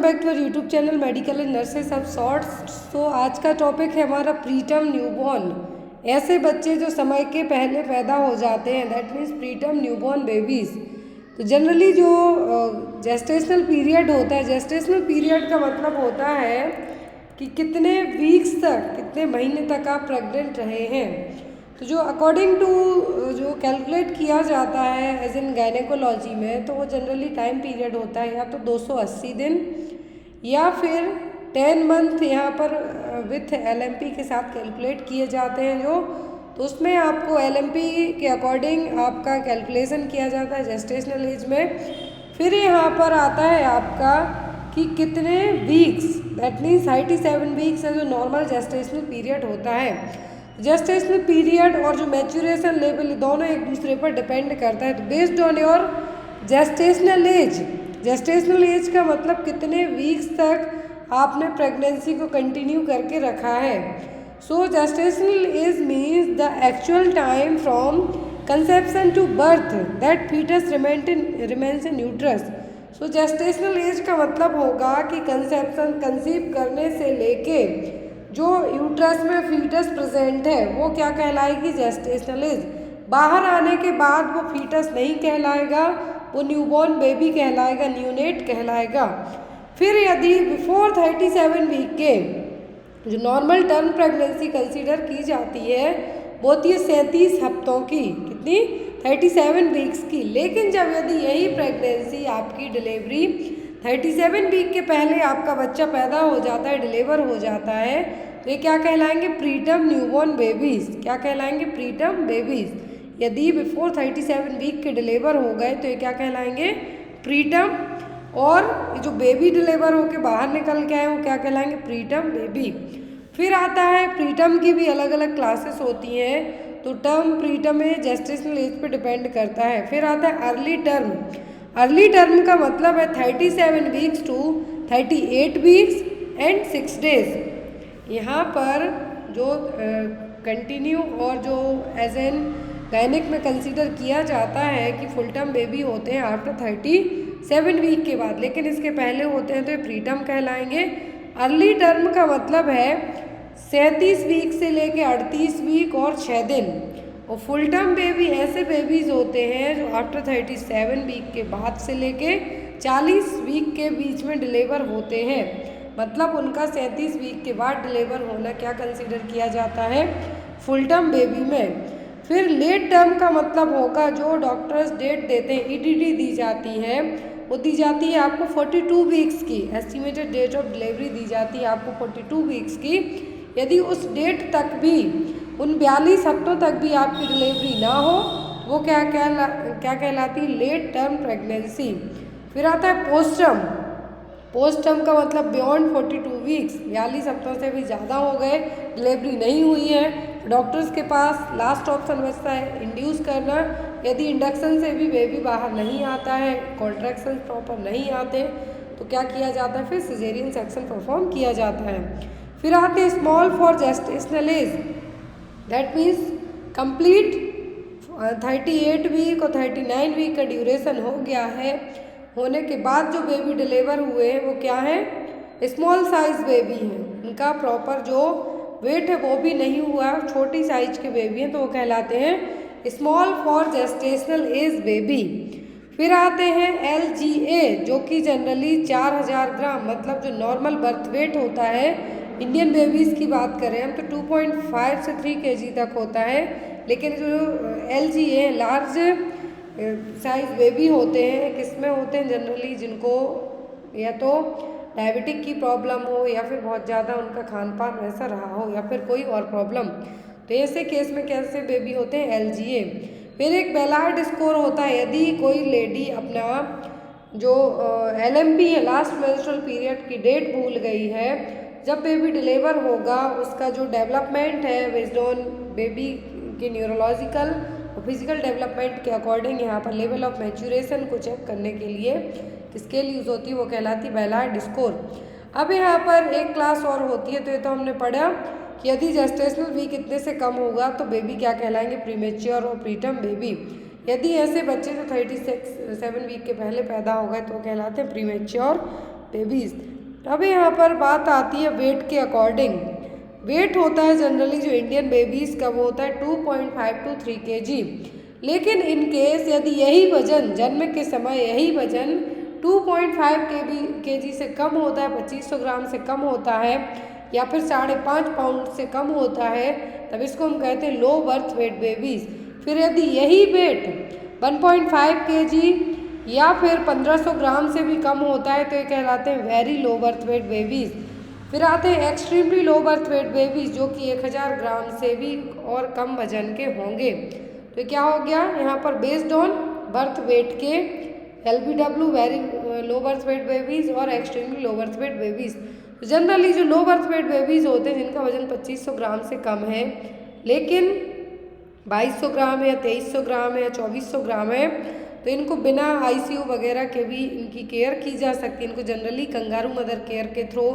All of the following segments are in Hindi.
Back to YouTube channel medical and nurses of shorts. तो आज का टॉपिक है हमारा प्रीटर्म न्यूबॉर्न। ऐसे बच्चे जो समय के पहले पैदा हो जाते हैं, that means preterm newborn babies. तो जनरली जो जेस्टेशनल पीरियड होता है, जेस्टेशनल पीरियड का मतलब होता है कि कितने वीक्स तक, कितने महीने तक आप प्रेग्नेंट रहे हैं। तो जो अकॉर्डिंग टू जो कैलकुलेट किया जाता है एज इन गायनेकोलॉजी में, तो वो जनरली टाइम पीरियड होता है या तो 280 दिन या फिर 10 मंथ यहाँ पर विथ एलएमपी के साथ कैलकुलेट किए जाते हैं जो। तो उसमें आपको एलएमपी के अकॉर्डिंग आपका कैलकुलेशन किया जाता है जेस्टेशनल एज में। फिर यहाँ पर आता है आपका कि कितने वीक्स, दैट मीन्स 37 वीक्स है जो नॉर्मल जेस्टेशनल पीरियड होता है। जेस्टेशनल पीरियड और जो मैच्यूरेशन लेवल दोनों एक दूसरे पर डिपेंड करता है। तो based on your gestational age, gestational age का मतलब कितने वीक्स तक आपने प्रेगनेंसी को कंटिन्यू करके रखा है। So gestational age means the actual time from conception to birth that fetus remains in uterus. So gestational age का मतलब होगा कि कंसेप्शन, कंसीव करने से लेके जो यूट्रस में फीटस प्रेजेंट है वो क्या कहलाएगी, जेस्टेशनल एज। बाहर आने के बाद वो फीटस नहीं कहलाएगा, वो न्यूबॉर्न बेबी कहलाएगा, न्यूनेट कहलाएगा। फिर यदि बिफोर 37 वीक के जो नॉर्मल टर्म प्रेगनेंसी कंसीडर की जाती है वो होती है 37 हफ्तों की, कितनी, 37 वीक्स की। लेकिन जब यदि यही प्रेगनेंसी आपकी डिलीवरी 37 वीक के पहले आपका बच्चा पैदा हो जाता है, डिलीवर हो जाता है, तो ये क्या कहलाएंगे, प्रीटर्म न्यूबॉर्न बेबीज़। क्या कहलाएंगे, प्रीटर्म बेबीज़। यदि बिफोर 37 वीक के डिलीवर हो गए तो ये क्या कहलाएंगे, प्रीटर्म। और जो बेबी डिलीवर होके बाहर निकल के आए वो क्या कहलाएंगे, प्रीटर्म बेबी। फिर आता है प्रीटर्म की भी अलग अलग क्लासेस होती हैं। तो टर्म प्रीटर्म में जेस्टेशनल एज पे डिपेंड करता है। फिर आता है अर्ली टर्म। अर्ली टर्म का मतलब है 37 weeks to 38 weeks and 6 days. यहाँ पर जो कंटिन्यू और जो एज एन गायनिक में कंसीडर किया जाता है कि फुल टर्म बेबी होते हैं आफ्टर 37 वीक के बाद, लेकिन इसके पहले होते हैं तो ये प्रीटर्म कहलाएंगे। अर्ली टर्म का मतलब है 37 वीक से लेके 38 वीक और 6 दिन। और फुल टर्म बेबी ऐसे बेबीज़ होते हैं जो आफ्टर 37 वीक के बाद से लेके 40 वीक के बीच में डिलीवर होते हैं। मतलब उनका 37 वीक के बाद डिलीवर होना क्या कंसीडर किया जाता है, फुल टर्म बेबी में। फिर लेट टर्म का मतलब होगा जो डॉक्टर्स डेट देते हैं, ईटीडी दी जाती है, वो दी जाती है आपको 42 वीक्स की। एस्टिमेटेड डेट ऑफ डिलीवरी दी जाती है आपको 42 वीक्स की। यदि उस डेट तक भी, उन 42 हफ्तों तक भी आपकी डिलीवरी ना हो वो क्या कहलाती है, लेट टर्म प्रेगनेंसी। फिर आता है पोस्ट टर्म। पोस्ट टर्म का मतलब बियॉन्ड 42 वीक्स, 42 हफ्तों से भी ज़्यादा हो गए, डिलीवरी नहीं हुई है, डॉक्टर्स के पास लास्ट ऑप्शन बचता है इंड्यूस करना। यदि इंडक्शन से भी बेबी बाहर नहीं आता है, कॉन्ट्रैक्शन प्रॉपर नहीं आते, तो क्या किया जाता है, फिर सिजेरियन सेक्शन परफॉर्म किया जाता है। फिर आते हैं small for gestational age, that means complete 38 week और 39 वीक का ड्यूरेशन हो गया है, होने के बाद जो बेबी डिलीवर हुए हैं वो क्या है, स्मॉल साइज बेबी हैं। उनका प्रॉपर जो वेट है वो भी नहीं हुआ, छोटी साइज के बेबी हैं, तो वो कहलाते हैं small for gestational as baby. फिर आते हैं LGA जो कि जनरली 4000 ग्राम, मतलब जो नॉर्मल बर्थ वेट होता है इंडियन बेबीज़ की बात करें हम तो 2.5 से 3 kg तक होता है। लेकिन जो LGA लार्ज साइज बेबी होते हैं, किसमें होते हैं, जनरली जिनको या तो डायबिटिक की प्रॉब्लम हो या फिर बहुत ज़्यादा उनका खान पान वैसा रहा हो या फिर कोई और प्रॉब्लम, तो ऐसे केस में कैसे बेबी होते हैं, LGA। फिर एक बेलार्ड स्कोर होता है। यदि कोई लेडी अपना जो LMP है, लास्ट मेंस्ट्रुअल पीरियड की डेट भूल गई है, जब बेबी डिलीवर होगा उसका जो डेवलपमेंट है बेस्ड ऑन बेबी के न्यूरोलॉजिकल और फिजिकल डेवलपमेंट के अकॉर्डिंग यहाँ पर लेवल ऑफ मैच्यूरेशन को चेक करने के लिए स्केल यूज़ होती है, वो कहलाती है बेलार्ड स्कोर। अब यहाँ पर एक क्लास और होती है, तो ये तो हमने पढ़ा कि यदि जेस्टेशनल वीक इतने से कम होगा तो बेबी क्या कहलाएंगे, प्रीमेच्योर और प्रीटर्म बेबी। यदि ऐसे बच्चे जो 37 वीक के पहले पैदा हो गए तो कहलाते हैं प्रीमेच्योर बेबीज़। अब यहाँ पर बात आती है वेट के अकॉर्डिंग। वेट होता है जनरली जो इंडियन बेबीज़ का वो होता है 2.5 to 3 kg। लेकिन इन केस यदि यही वजन जन्म के समय यही वजन 2.5 kg से कम होता है, 2500 ग्राम से कम होता है या फिर 5.5 पाउंड से कम होता है, तब इसको हम कहते हैं लो बर्थ वेट बेबीज़। फिर यदि यही वेट 1.5 kg या फिर 1500 ग्राम से भी कम होता है तो ये कहलाते हैं very low birth weight babies. फिर आते हैं extremely low birth weight babies जो कि 1000 ग्राम से भी और कम वजन के होंगे। तो क्या हो गया यहाँ पर बेस्ड ऑन बर्थ वेट के LBW very low birth weight babies और extremely low birth weight babies. तो जनरली जो लो बर्थ वेट बेबीज़ होते हैं जिनका वजन 2500 ग्राम से कम है लेकिन 2200 ग्राम है या 2300 ग्राम है या 2400 ग्राम है, तो इनको बिना ICU वगैरह के भी इनकी केयर की जा सकती है। इनको जनरली कंगारू मदर केयर के थ्रू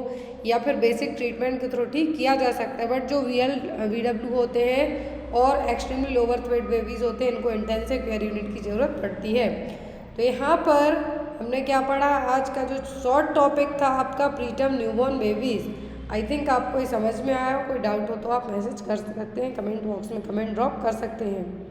या फिर बेसिक ट्रीटमेंट के थ्रू ठीक किया जा सकता है। बट जो VLBW होते हैं और extremely low birth weight babies होते हैं इनको इंटेंसिव केयर यूनिट की ज़रूरत पड़ती है। तो यहाँ पर हमने क्या पढ़ा, आज का जो शॉर्ट टॉपिक था आपका preterm newborn babies. I think आपको ये समझ में आया हो। कोई डाउट हो तो आप मैसेज कर सकते हैं, कमेंट बॉक्स में कमेंट ड्रॉप कर सकते हैं।